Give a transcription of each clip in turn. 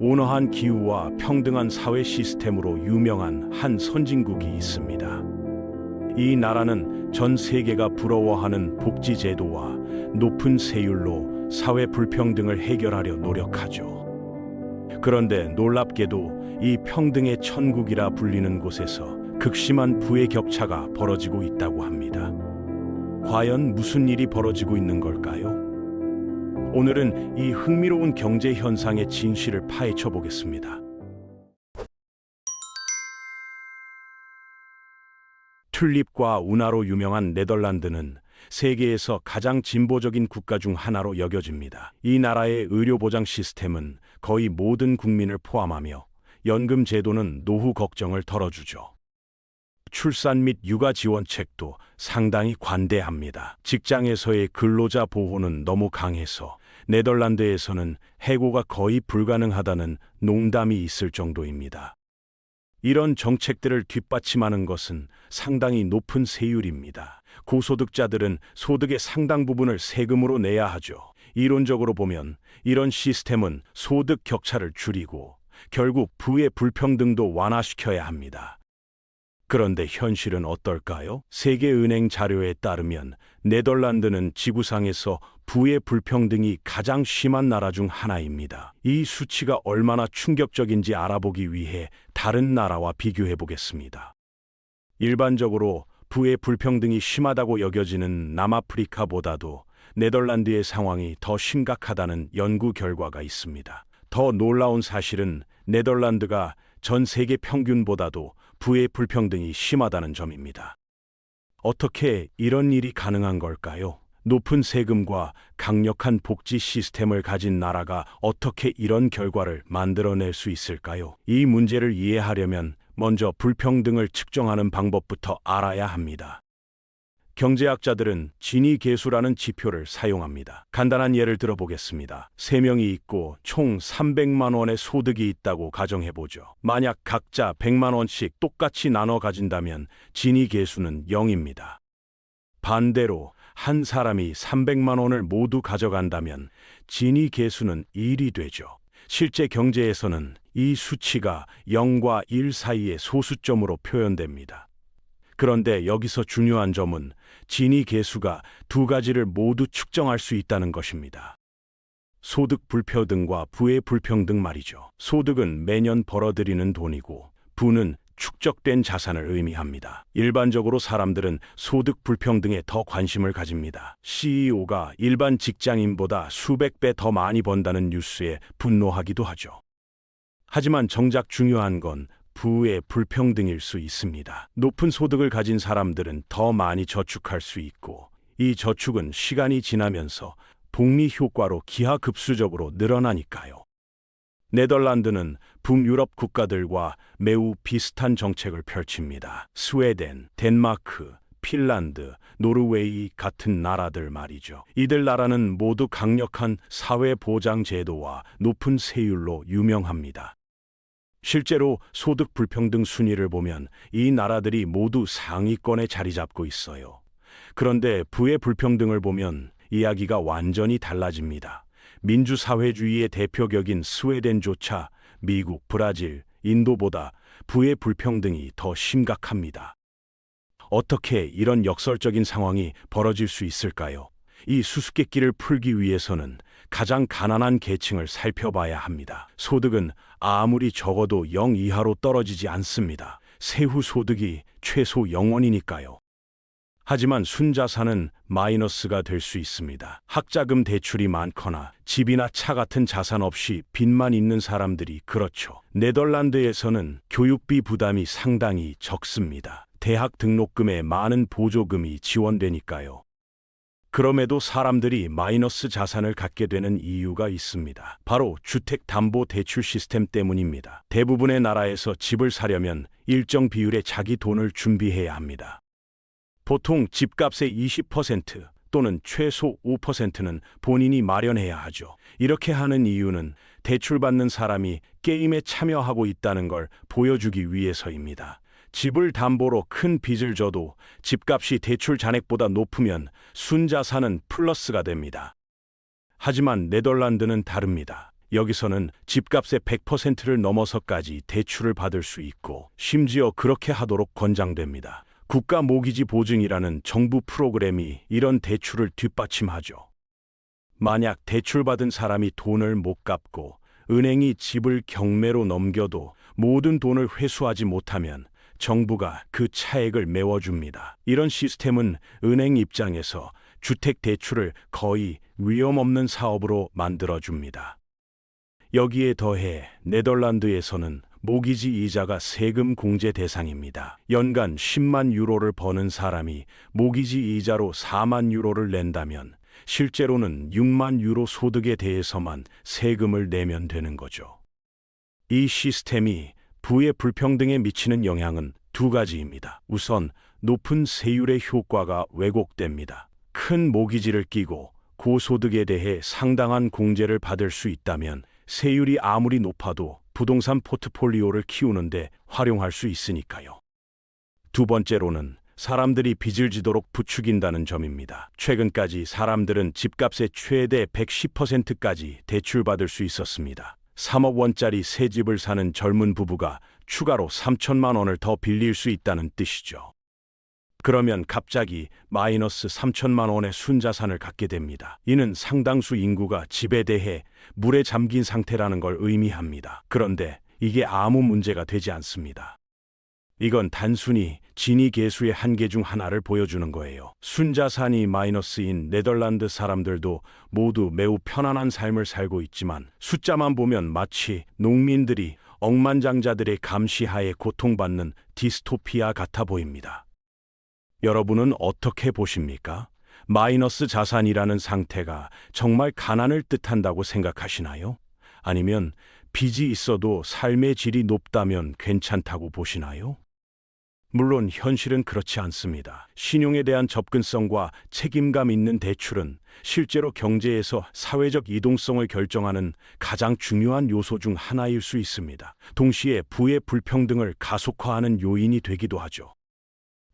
온화한 기후와 평등한 사회 시스템으로 유명한 한 선진국이 있습니다. 이 나라는 전 세계가 부러워하는 복지 제도와 높은 세율로 사회 불평등을 해결하려 노력하죠. 그런데 놀랍게도 이 평등의 천국이라 불리는 곳에서 극심한 부의 격차가 벌어지고 있다고 합니다. 과연 무슨 일이 벌어지고 있는 걸까요? 오늘은 이 흥미로운 경제 현상의 진실을 파헤쳐 보겠습니다. 튤립과 운하로 유명한 네덜란드는 세계에서 가장 진보적인 국가 중 하나로 여겨집니다. 이 나라의 의료 보장 시스템은 거의 모든 국민을 포함하며 연금 제도는 노후 걱정을 덜어주죠. 출산 및 육아 지원책도 상당히 관대합니다. 직장에서의 근로자 보호는 너무 강해서 네덜란드에서는 해고가 거의 불가능하다는 농담이 있을 정도입니다. 이런 정책들을 뒷받침하는 것은 상당히 높은 세율입니다. 고소득자들은 소득의 상당 부분을 세금으로 내야 하죠. 이론적으로 보면 이런 시스템은 소득 격차를 줄이고 결국 부의 불평등도 완화시켜야 합니다. 그런데 현실은 어떨까요? 세계은행 자료에 따르면 네덜란드는 지구상에서 부의 불평등이 가장 심한 나라 중 하나입니다. 이 수치가 얼마나 충격적인지 알아보기 위해 다른 나라와 비교해 보겠습니다. 일반적으로 부의 불평등이 심하다고 여겨지는 남아프리카보다도 네덜란드의 상황이 더 심각하다는 연구 결과가 있습니다. 더 놀라운 사실은 네덜란드가 전 세계 평균보다도 부의 불평등이 심하다는 점입니다. 어떻게 이런 일이 가능한 걸까요? 높은 세금과 강력한 복지 시스템을 가진 나라가 어떻게 이런 결과를 만들어낼 수 있을까요? 이 문제를 이해하려면 먼저 불평등을 측정하는 방법부터 알아야 합니다. 경제학자들은 지니 계수라는 지표를 사용합니다. 간단한 예를 들어보겠습니다. 3명이 있고 총 300만 원의 소득이 있다고 가정해보죠. 만약 각자 100만 원씩 똑같이 나눠 가진다면 지니 계수는 0입니다. 반대로 한 사람이 300만 원을 모두 가져간다면 지니 계수는 1이 되죠. 실제 경제에서는 이 수치가 0과 1 사이의 소수점으로 표현됩니다. 그런데 여기서 중요한 점은 지니 계수가 두 가지를 모두 측정할 수 있다는 것입니다. 소득 불평등과 부의 불평등 말이죠. 소득은 매년 벌어들이는 돈이고 부는 축적된 자산을 의미합니다. 일반적으로 사람들은 소득 불평등에 더 관심을 가집니다. CEO가 일반 직장인보다 수백 배 더 많이 번다는 뉴스에 분노하기도 하죠. 하지만 정작 중요한 건 부의 불평등일 수 있습니다. 높은 소득을 가진 사람들은 더 많이 저축할 수 있고 이 저축은 시간이 지나면서 복리 효과로 기하급수적으로 늘어나니까요. 네덜란드는 북유럽 국가들과 매우 비슷한 정책을 펼칩니다. 스웨덴, 덴마크, 핀란드, 노르웨이 같은 나라들 말이죠. 이들 나라는 모두 강력한 사회보장 제도와 높은 세율로 유명합니다. 실제로 소득 불평등 순위를 보면 이 나라들이 모두 상위권에 자리 잡고 있어요. 그런데 부의 불평등을 보면 이야기가 완전히 달라집니다. 민주사회주의의 대표격인 스웨덴조차 미국, 브라질, 인도보다 부의 불평등이 더 심각합니다. 어떻게 이런 역설적인 상황이 벌어질 수 있을까요? 이 수수께끼를 풀기 위해서는 가장 가난한 계층을 살펴봐야 합니다. 소득은 아무리 적어도 0 이하로 떨어지지 않습니다. 세후 소득이 최소 0원이니까요. 하지만 순자산은 마이너스가 될 수 있습니다. 학자금 대출이 많거나 집이나 차 같은 자산 없이 빚만 있는 사람들이 그렇죠. 네덜란드에서는 교육비 부담이 상당히 적습니다. 대학 등록금에 많은 보조금이 지원되니까요. 그럼에도 사람들이 마이너스 자산을 갖게 되는 이유가 있습니다. 바로 주택담보대출 시스템 때문입니다. 대부분의 나라에서 집을 사려면 일정 비율의 자기 돈을 준비해야 합니다. 보통 집값의 20% 또는 최소 5%는 본인이 마련해야 하죠. 이렇게 하는 이유는 대출받는 사람이 게임에 참여하고 있다는 걸 보여주기 위해서입니다. 집을 담보로 큰 빚을 져도 집값이 대출 잔액보다 높으면 순자산은 플러스가 됩니다. 하지만 네덜란드는 다릅니다. 여기서는 집값의 100%를 넘어서까지 대출을 받을 수 있고 심지어 그렇게 하도록 권장됩니다. 국가 모기지 보증이라는 정부 프로그램이 이런 대출을 뒷받침하죠. 만약 대출받은 사람이 돈을 못 갚고 은행이 집을 경매로 넘겨도 모든 돈을 회수하지 못하면 정부가 그 차액을 메워줍니다. 이런 시스템은 은행 입장에서 주택 대출을 거의 위험 없는 사업으로 만들어줍니다. 여기에 더해 네덜란드에서는 모기지 이자가 세금 공제 대상입니다. 연간 10만 유로를 버는 사람이 모기지 이자로 4만 유로를 낸다면 실제로는 6만 유로 소득에 대해서만 세금을 내면 되는 거죠. 이 시스템이 부의 불평등에 미치는 영향은 두 가지입니다. 우선 높은 세율의 효과가 왜곡됩니다. 큰 모기지를 끼고 고소득에 대해 상당한 공제를 받을 수 있다면 세율이 아무리 높아도 부동산 포트폴리오를 키우는데 활용할 수 있으니까요. 두 번째로는 사람들이 빚을 지도록 부추긴다는 점입니다. 최근까지 사람들은 집값의 최대 110%까지 대출받을 수 있었습니다. 3억 원짜리 새 집을 사는 젊은 부부가 추가로 3천만 원을 더 빌릴 수 있다는 뜻이죠. 그러면 갑자기 마이너스 3천만 원의 순자산을 갖게 됩니다. 이는 상당수 인구가 집에 대해 물에 잠긴 상태라는 걸 의미합니다. 그런데 이게 아무 문제가 되지 않습니다. 이건 단순히 지니 계수의 한계 중 하나를 보여주는 거예요. 순자산이 마이너스인 네덜란드 사람들도 모두 매우 편안한 삶을 살고 있지만 숫자만 보면 마치 농민들이 억만장자들의 감시하에 고통받는 디스토피아 같아 보입니다. 여러분은 어떻게 보십니까? 마이너스 자산이라는 상태가 정말 가난을 뜻한다고 생각하시나요? 아니면 빚이 있어도 삶의 질이 높다면 괜찮다고 보시나요? 물론 현실은 그렇지 않습니다. 신용에 대한 접근성과 책임감 있는 대출은 실제로 경제에서 사회적 이동성을 결정하는 가장 중요한 요소 중 하나일 수 있습니다. 동시에 부의 불평등을 가속화하는 요인이 되기도 하죠.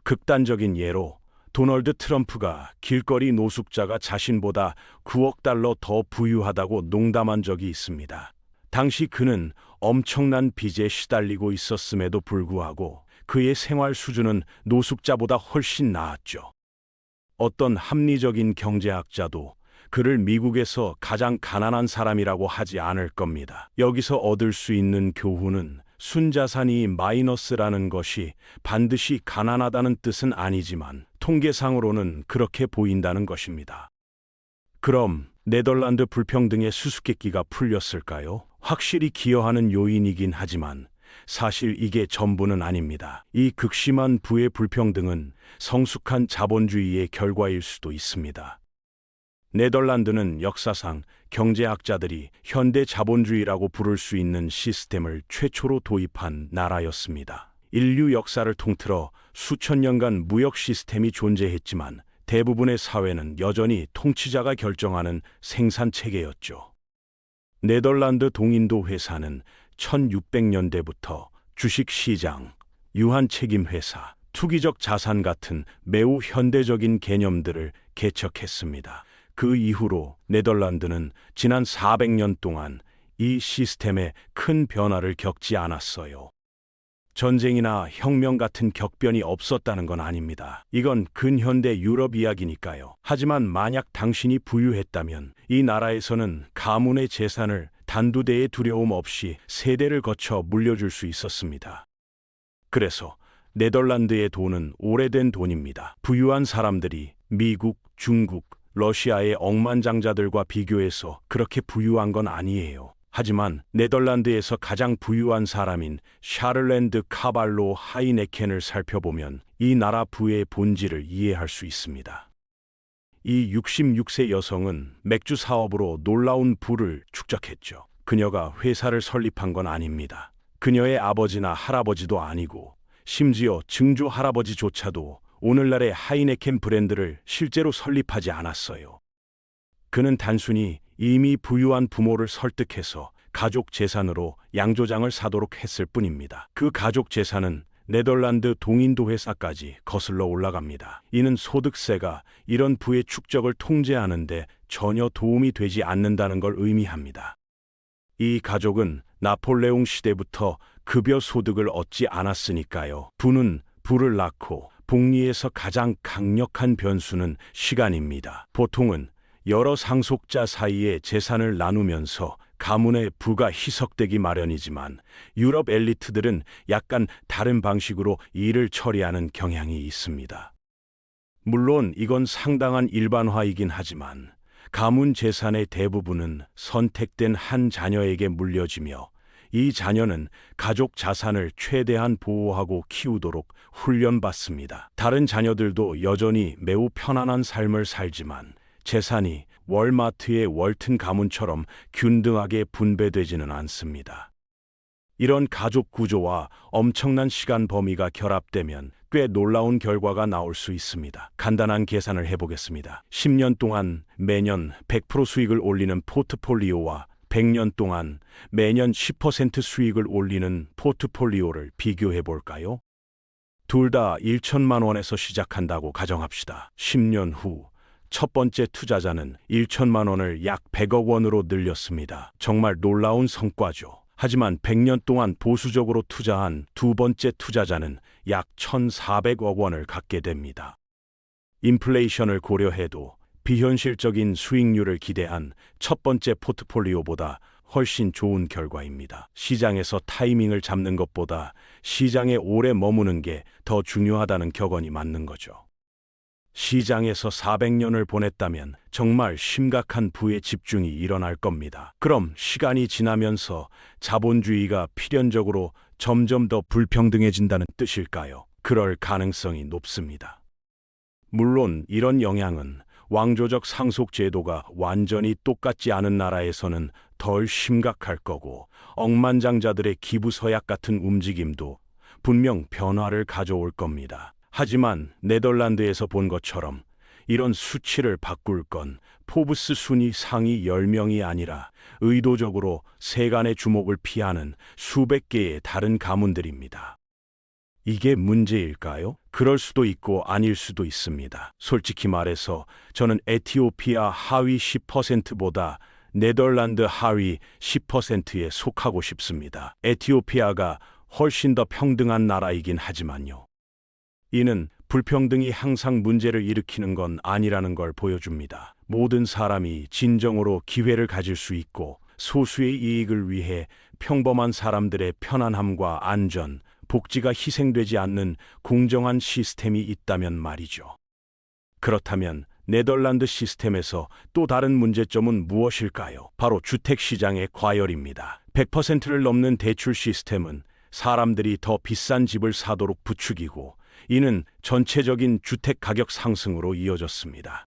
극단적인 예로 도널드 트럼프가 길거리 노숙자가 자신보다 9억 달러 더 부유하다고 농담한 적이 있습니다. 당시 그는 엄청난 빚에 시달리고 있었음에도 불구하고 그의 생활 수준은 노숙자보다 훨씬 나았죠. 어떤 합리적인 경제학자도 그를 미국에서 가장 가난한 사람이라고 하지 않을 겁니다. 여기서 얻을 수 있는 교훈은 순자산이 마이너스라는 것이 반드시 가난하다는 뜻은 아니지만 통계상으로는 그렇게 보인다는 것입니다. 그럼 네덜란드 불평등의 수수께끼가 풀렸을까요? 확실히 기여하는 요인이긴 하지만 사실 이게 전부는 아닙니다. 이 극심한 부의 불평등은 성숙한 자본주의의 결과일 수도 있습니다. 네덜란드는 역사상 경제학자들이 현대 자본주의라고 부를 수 있는 시스템을 최초로 도입한 나라였습니다. 인류 역사를 통틀어 수천 년간 무역 시스템이 존재했지만 대부분의 사회는 여전히 통치자가 결정하는 생산 체계였죠. 네덜란드 동인도 회사는 1600년대부터 주식시장, 유한책임회사, 투기적 자산 같은 매우 현대적인 개념들을 개척했습니다. 그 이후로 네덜란드는 지난 400년 동안 이 시스템에 큰 변화를 겪지 않았어요. 전쟁이나 혁명 같은 격변이 없었다는 건 아닙니다. 이건 근현대 유럽 이야기니까요. 하지만 만약 당신이 부유했다면 이 나라에서는 가문의 재산을 단두대의 두려움 없이 세대를 거쳐 물려줄 수 있었습니다. 그래서 네덜란드의 돈은 오래된 돈입니다. 부유한 사람들이 미국, 중국, 러시아의 억만장자들과 비교해서 그렇게 부유한 건 아니에요. 하지만 네덜란드에서 가장 부유한 사람인 샤를랜드 카발로 하이네켄을 살펴보면 이 나라 부의 본질을 이해할 수 있습니다. 이 66세 여성은 맥주 사업으로 놀라운 부를 축적했죠. 그녀가 회사를 설립한 건 아닙니다. 그녀의 아버지나 할아버지도 아니고 심지어 증조 할아버지조차도 오늘날의 하이네켄 브랜드를 실제로 설립하지 않았어요. 그는 단순히 이미 부유한 부모를 설득해서 가족 재산으로 양조장을 사도록 했을 뿐입니다. 그 가족 재산은 네덜란드 동인도 회사까지 거슬러 올라갑니다. 이는 소득세가 이런 부의 축적을 통제하는데 전혀 도움이 되지 않는다는 걸 의미합니다. 이 가족은 나폴레옹 시대부터 급여 소득을 얻지 않았으니까요. 부는 부를 낳고 복리에서 가장 강력한 변수는 시간입니다. 보통은 여러 상속자 사이에 재산을 나누면서 가문의 부가 희석되기 마련이지만 유럽 엘리트들은 약간 다른 방식으로 일을 처리하는 경향이 있습니다. 물론 이건 상당한 일반화이긴 하지만 가문 재산의 대부분은 선택된 한 자녀에게 물려지며 이 자녀는 가족 자산을 최대한 보호하고 키우도록 훈련받습니다. 다른 자녀들도 여전히 매우 편안한 삶을 살지만 재산이 월마트의 월튼 가문처럼 균등하게 분배되지는 않습니다. 이런 가족 구조와 엄청난 시간 범위가 결합되면 꽤 놀라운 결과가 나올 수 있습니다. 간단한 계산을 해보겠습니다. 10년 동안 매년 100% 수익을 올리는 포트폴리오와 100년 동안 매년 10% 수익을 올리는 포트폴리오를 비교해 볼까요? 둘 다 1천만 원에서 시작한다고 가정합시다. 10년 후 첫 번째 투자자는 1천만 원을 약 100억 원으로 늘렸습니다. 정말 놀라운 성과죠. 하지만 100년 동안 보수적으로 투자한 두 번째 투자자는 약 1,400억 원을 갖게 됩니다. 인플레이션을 고려해도 비현실적인 수익률을 기대한 첫 번째 포트폴리오보다 훨씬 좋은 결과입니다. 시장에서 타이밍을 잡는 것보다 시장에 오래 머무는 게 더 중요하다는 격언이 맞는 거죠. 시장에서 400년을 보냈다면 정말 심각한 부의 집중이 일어날 겁니다. 그럼 시간이 지나면서 자본주의가 필연적으로 점점 더 불평등해진다는 뜻일까요? 그럴 가능성이 높습니다. 물론 이런 영향은 왕조적 상속 제도가 완전히 똑같지 않은 나라에서는 덜 심각할 거고 억만장자들의 기부 서약 같은 움직임도 분명 변화를 가져올 겁니다. 하지만 네덜란드에서 본 것처럼 이런 수치를 바꿀 건 포브스 순위 상위 10명이 아니라 의도적으로 세간의 주목을 피하는 수백 개의 다른 가문들입니다. 이게 문제일까요? 그럴 수도 있고 아닐 수도 있습니다. 솔직히 말해서 저는 에티오피아 하위 10%보다 네덜란드 하위 10%에 속하고 싶습니다. 에티오피아가 훨씬 더 평등한 나라이긴 하지만요. 이는 불평등이 항상 문제를 일으키는 건 아니라는 걸 보여줍니다. 모든 사람이 진정으로 기회를 가질 수 있고 소수의 이익을 위해 평범한 사람들의 편안함과 안전, 복지가 희생되지 않는 공정한 시스템이 있다면 말이죠. 그렇다면 네덜란드 시스템에서 또 다른 문제점은 무엇일까요? 바로 주택시장의 과열입니다. 100%를 넘는 대출 시스템은 사람들이 더 비싼 집을 사도록 부추기고 이는 전체적인 주택 가격 상승으로 이어졌습니다.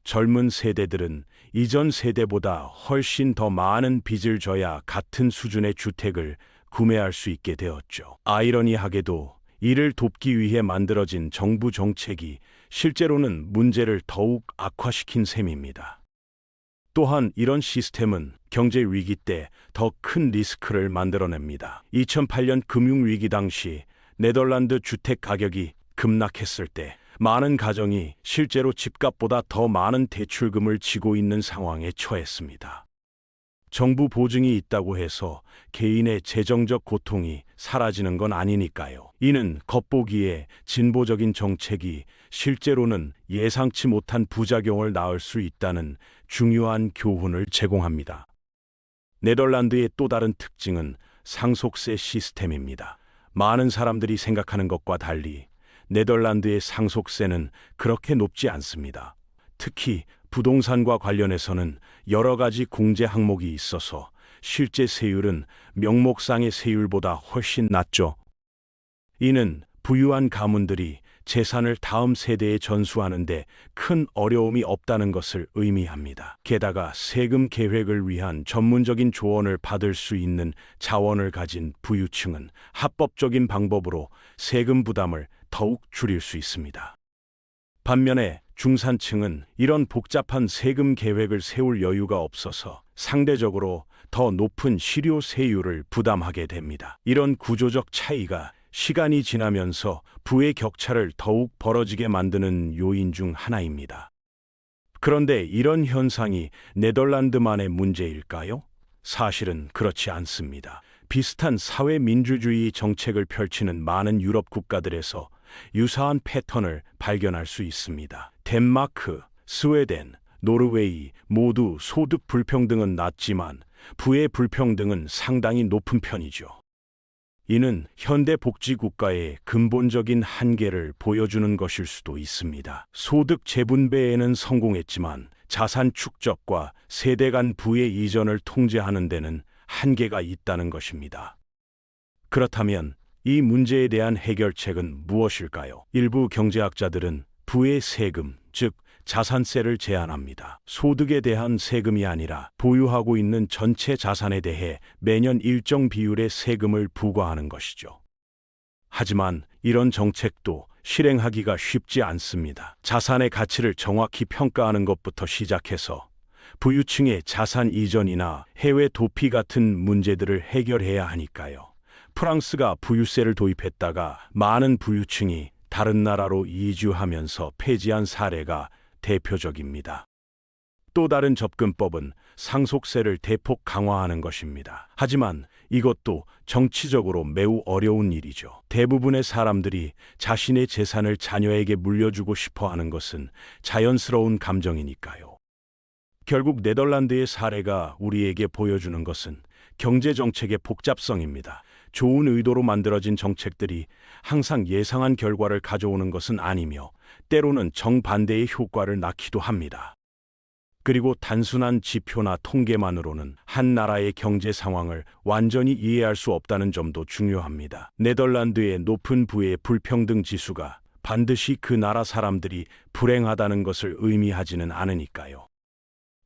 젊은 세대들은 이전 세대보다 훨씬 더 많은 빚을 져야 같은 수준의 주택을 구매할 수 있게 되었죠. 아이러니하게도 이를 돕기 위해 만들어진 정부 정책이 실제로는 문제를 더욱 악화시킨 셈입니다. 또한 이런 시스템은 경제 위기 때 더 큰 리스크를 만들어냅니다. 2008년 금융위기 당시 네덜란드 주택 가격이 급락했을 때 많은 가정이 실제로 집값보다 더 많은 대출금을 지고 있는 상황에 처했습니다. 정부 보증이 있다고 해서 개인의 재정적 고통이 사라지는 건 아니니까요. 이는 겉보기에 진보적인 정책이 실제로는 예상치 못한 부작용을 낳을 수 있다는 중요한 교훈을 제공합니다. 네덜란드의 또 다른 특징은 상속세 시스템입니다. 많은 사람들이 생각하는 것과 달리 네덜란드의 상속세는 그렇게 높지 않습니다. 특히 부동산과 관련해서는 여러 가지 공제 항목이 있어서 실제 세율은 명목상의 세율보다 훨씬 낮죠. 이는 부유한 가문들이 재산을 다음 세대에 전수하는 데 큰 어려움이 없다는 것을 의미합니다. 게다가 세금 계획을 위한 전문적인 조언을 받을 수 있는 자원을 가진 부유층은 합법적인 방법으로 세금 부담을 더욱 줄일 수 있습니다. 반면에 중산층은 이런 복잡한 세금 계획을 세울 여유가 없어서 상대적으로 더 높은 실효세율을 부담하게 됩니다. 이런 구조적 차이가 시간이 지나면서 부의 격차를 더욱 벌어지게 만드는 요인 중 하나입니다. 그런데 이런 현상이 네덜란드만의 문제일까요? 사실은 그렇지 않습니다. 비슷한 사회민주주의 정책을 펼치는 많은 유럽 국가들에서 유사한 패턴을 발견할 수 있습니다. 덴마크, 스웨덴, 노르웨이 모두 소득 불평등은 낮지만 부의 불평등은 상당히 높은 편이죠. 이는 현대 복지 국가의 근본적인 한계를 보여주는 것일 수도 있습니다. 소득 재분배에는 성공했지만 자산 축적과 세대 간 부의 이전을 통제하는 데는 한계가 있다는 것입니다. 그렇다면 이 문제에 대한 해결책은 무엇일까요? 일부 경제학자들은 부의 세금, 즉 자산세를 제안합니다. 소득에 대한 세금이 아니라 보유하고 있는 전체 자산에 대해 매년 일정 비율의 세금을 부과하는 것이죠. 하지만 이런 정책도 실행하기가 쉽지 않습니다. 자산의 가치를 정확히 평가하는 것부터 시작해서 부유층의 자산 이전이나 해외 도피 같은 문제들을 해결해야 하니까요. 프랑스가 부유세를 도입했다가 많은 부유층이 다른 나라로 이주하면서 폐지한 사례가 대표적입니다. 또 다른 접근법은 상속세를 대폭 강화하는 것입니다. 하지만 이것도 정치적으로 매우 어려운 일이죠. 대부분의 사람들이 자신의 재산을 자녀에게 물려주고 싶어 하는 것은 자연스러운 감정이니까요. 결국 네덜란드의 사례가 우리에게 보여주는 것은 경제정책의 복잡성입니다. 좋은 의도로 만들어진 정책들이 항상 예상한 결과를 가져오는 것은 아니며 때로는 정반대의 효과를 낳기도 합니다. 그리고 단순한 지표나 통계만으로는 한 나라의 경제 상황을 완전히 이해할 수 없다는 점도 중요합니다. 네덜란드의 높은 부의 불평등 지수가 반드시 그 나라 사람들이 불행하다는 것을 의미하지는 않으니까요.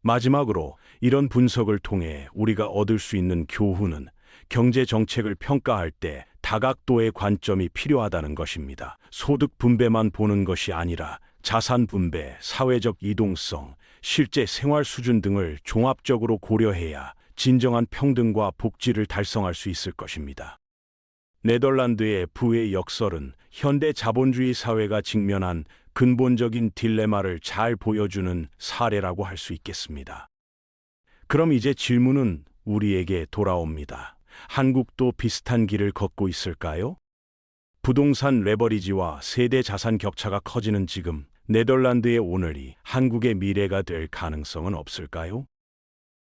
마지막으로 이런 분석을 통해 우리가 얻을 수 있는 교훈은 경제 정책을 평가할 때 다각도의 관점이 필요하다는 것입니다. 소득 분배만 보는 것이 아니라 자산 분배, 사회적 이동성, 실제 생활 수준 등을 종합적으로 고려해야 진정한 평등과 복지를 달성할 수 있을 것입니다. 네덜란드의 부의 역설은 현대 자본주의 사회가 직면한 근본적인 딜레마를 잘 보여주는 사례라고 할 수 있겠습니다. 그럼 이제 질문은 우리에게 돌아옵니다. 한국도 비슷한 길을 걷고 있을까요? 부동산 레버리지와 세대 자산 격차가 커지는 지금 네덜란드의 오늘이 한국의 미래가 될 가능성은 없을까요?